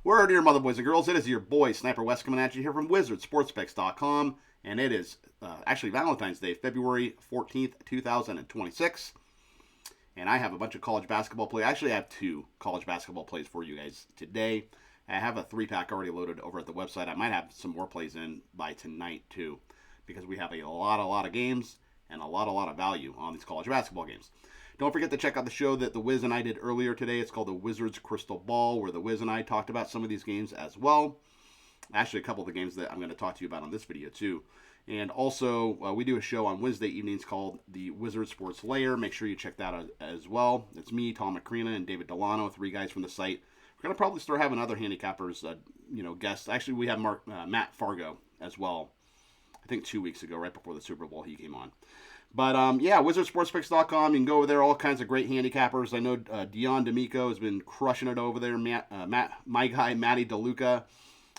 Word to your mother, boys and girls. It is your boy, Sniper West, coming at you here from WizardSportsPicks.com. And it is actually Valentine's Day, February 14th, 2026. And I have a bunch of college basketball plays. Actually, I have 2 college basketball plays for you guys today. I have a 3-pack already loaded over at the website. I might have some more plays in by tonight, too, because we have a lot of games and a lot of value on these college basketball games. Don't forget to check out the show that the Wiz and I did earlier today. It's called the Wizards Crystal Ball, where the Wiz and I talked about some of these games as well. Actually, a couple of the games that I'm going to talk to you about on this video, too. And also, we do a show on Wednesday evenings called the Wizard Sports Lair. Make sure you check that out as well. It's me, Tom Macrina, and David Delano, 3 guys from the site. We're going to probably start having other handicappers, guests. Actually, we have Matt Fargo as well. I think 2 weeks ago, right before the Super Bowl, he came on. But, WizardSportsPicks.com. You can go over there, all kinds of great handicappers. I know Dion D'Amico has been crushing it over there. My guy, Matty DeLuca,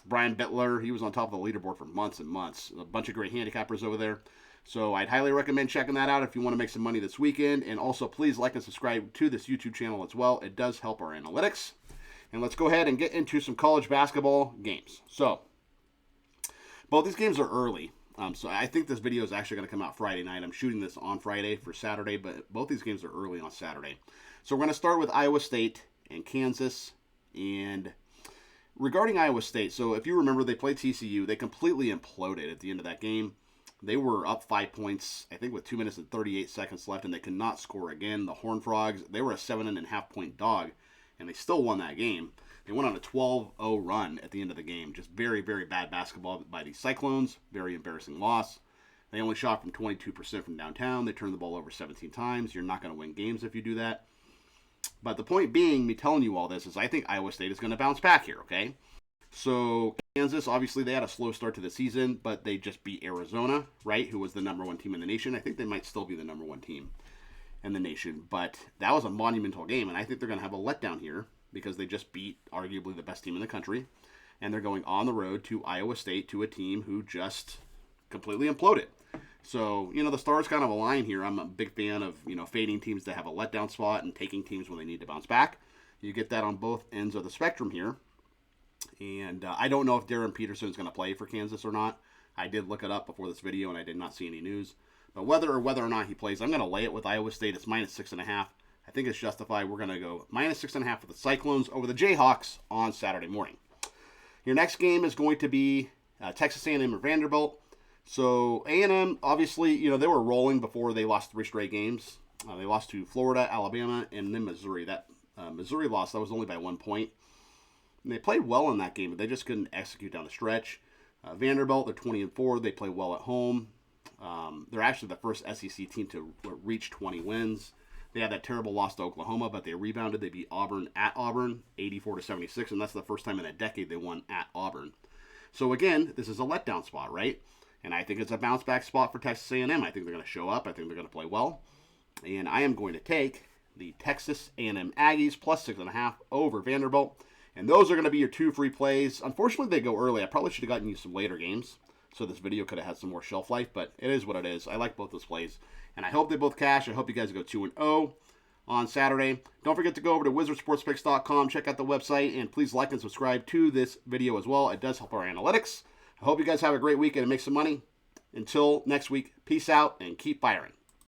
Brian Bittler, he was on top of the leaderboard for months and months. A bunch of great handicappers over there. So I'd highly recommend checking that out if you want to make some money this weekend. And also, please like and subscribe to this YouTube channel as well. It does help our analytics. And let's go ahead and get into some college basketball games. So, both these games are early. So I think this video is actually going to come out Friday night. I'm shooting this on Friday for Saturday, but both these games are early on Saturday. So we're going to start with Iowa State and Kansas. And regarding Iowa State, so if you remember, they played TCU. They completely imploded at the end of that game. They were up 5 points, I think, with 2 minutes and 38 seconds left, and they could not score again. The Horned Frogs, they were a 7.5-point dog, and they still won that game. They went on a 12-0 run at the end of the game. Just very, very bad basketball by the Cyclones. Very embarrassing loss. They only shot from 22% from downtown. They turned the ball over 17 times. You're not going to win games if you do that. But the point being, me telling you all this, is I think Iowa State is going to bounce back here, okay? So Kansas, obviously, they had a slow start to the season, but they just beat Arizona, right, who was the number 1 team in the nation. I think they might still be the number 1 team in the nation. But that was a monumental game, and I think they're going to have a letdown here, because they just beat arguably the best team in the country, and they're going on the road to Iowa State, to a team who just completely imploded. So, the stars kind of align here. I'm a big fan of, fading teams that have a letdown spot and taking teams when they need to bounce back. You get that on both ends of the spectrum here. And I don't know if Darren Peterson is going to play for Kansas or not. I did look it up before this video, and I did not see any news. But whether or not he plays, I'm going to lay it with Iowa State. It's -6.5. I think it's justified. We're going to go -6.5 for the Cyclones over the Jayhawks on Saturday morning. Your next game is going to be Texas A&M or Vanderbilt. So A&M, obviously, they were rolling before they lost 3 straight games. They lost to Florida, Alabama, and then Missouri. That Missouri loss, that was only by 1 point. And they played well in that game, but they just couldn't execute down the stretch. Vanderbilt, they're 20-4. They play well at home. They're actually the first SEC team to reach 20 wins. They had that terrible loss to Oklahoma, but they rebounded. They beat Auburn at Auburn, 84-76, and that's the first time in a decade they won at Auburn. So again, this is a letdown spot, right? And I think it's a bounce-back spot for Texas A&M. I think they're going to show up. I think they're going to play well. And I am going to take the Texas A&M Aggies +6.5 over Vanderbilt. And those are going to be your 2 free plays. Unfortunately, they go early. I probably should have gotten you some later games, so this video could have had some more shelf life, but it is what it is. I like both those plays, and I hope they both cash. I hope you guys go 2-0 on Saturday. Don't forget to go over to WizardSportsPicks.com, check out the website, and please like and subscribe to this video as well. It does help our analytics. I hope you guys have a great weekend and make some money. Until next week, peace out and keep firing.